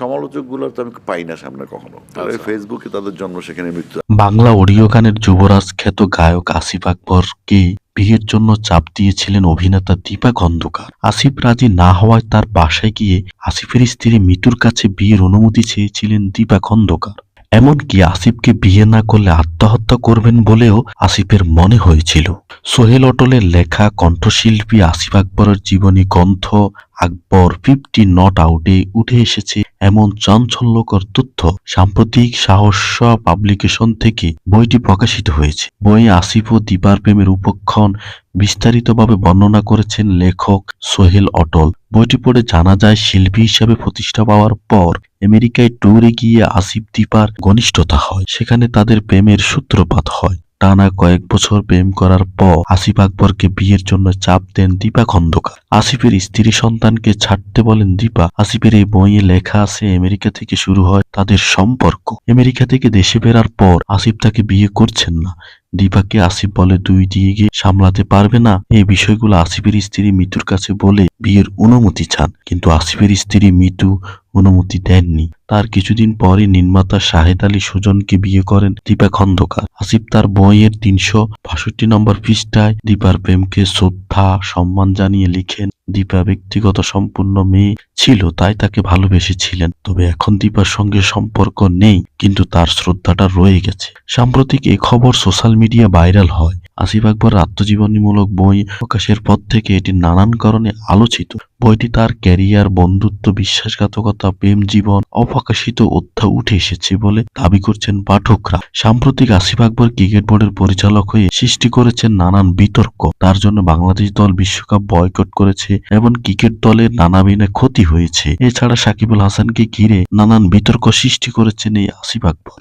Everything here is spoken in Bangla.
সমালোচকগুলো তো আমি পাই না সামনে কখনো। তারা ফেসবুকে তাদের জন্ম, সেখানে মৃত্যু। বাংলা অডিও গানের যুবরাজ খ্যাত গায়ক আসিফ আকবরকে বিয়ের জন্য চাপ দিয়েছিলেন অভিনেতা দীপা খন্দকার। আসিফ রাজি না হওয়ায় তার বাসায় গিয়ে আসিফের স্ত্রী মিতুর কাছে বিয়ের অনুমতি চেয়েছিলেন দীপা খন্দকার। এমনকি আসিফকে বিয়ে না করলে আত্মহত্যা করবেন বলেও আসিফের মনে হয়েছিল। সোহেল অটলের লেখা কণ্ঠশিল্পী আসিফ আকবরের জীবনী গ্রন্থ আকবর 50 নট আউটে উঠে এসেছে এমন চাঞ্চল্যকর তথ্য। সাম্প্রতিক সাহস পাবলিকেশন থেকে বইটি প্রকাশিত হয়েছে। বইয়ে আসিফ ও দীপার প্রেমের উপক্ষণ বিস্তারিতভাবে বর্ণনা করেছেন লেখক সোহেল অটল। বইটি পড়ে জানা যায়, শিল্পী হিসাবে প্রতিষ্ঠা পাওয়ার পর আমেরিকায় ট্যুরে গিয়ে আসিফ দীপার ঘনিষ্ঠতা হয়। সেখানে তাদের প্রেমের সূত্রপাত হয়। টানা কয়েক বছর প্রেম করার পর আসিফ আকবরকে বিয়ের জন্য চাপ দেন দীপা খন্দকার। আসিফের স্ত্রী সন্তানকে ছাড়তে বলেন দীপা। আসিফের এই বইয়ে লেখা আছে, আমেরিকা থেকে শুরু হয় তাদের সম্পর্ক। আমেরিকা থেকে দেশে ফেরার পর আসিফ তাকে বিয়ে করছেন না। দীপাকে আসিফ বলে 2 দিয়ে গিয়ে সামলাতে পারবে না। এই বিষয়গুলো আসিফের স্ত্রী মিতুর কাছে বলে বিয়ের অনুমতি চান, কিন্তু আসিফের স্ত্রী মিতু অনুমতি দেননি। তার কিছুদিন পরে নির্মাতা শাহেদ আলী সুজনকে বিয়ে করেন দীপা খন্দকার। আসিফ তার বইয়ের 362 নম্বর পৃষ্ঠায় দীপার প্রেমকে শ্রদ্ধা সম্মান জানিয়ে লিখেন, দীপা ব্যক্তিগত সম্পূর্ণ মেয়ে ছিল, তাই তাকে ভালোবেসেছিলেন। তবে এখন দীপার সঙ্গে সম্পর্ক নেই, কিন্তু তার শ্রদ্ধাটা রয়ে গেছে। সাম্প্রতিক এই খবর সোশ্যাল মিডিয়া ভাইরাল হয়। আসিফ আকবর আত্মজীবনীমূলক বই প্রকাশের পর থেকে এটি নানান কারণে আলোচিত। বইটি তার ক্যারিয়ার, বন্ধুত্ব, বিশ্বাসঘাতকতা, প্রেম জীবন, অপ্রকাশিত অধ্যায় উঠে এসেছে বলে দাবি করছেন পাঠকরা। সাম্প্রতিক আসিফ আকবর ক্রিকেট বোর্ডের পরিচালক হয়ে সৃষ্টি করেছেন নানান বিতর্ক। তার জন্য বাংলাদেশ দল বিশ্বকাপ বয়কট করেছে এবং ক্রিকেট দলের নানাবিধ ক্ষতি হয়েছে। এছাড়া সাকিবুল হাসানকে ঘিরে নানান বিতর্ক সৃষ্টি করেছেন এই আসিফ আকবর।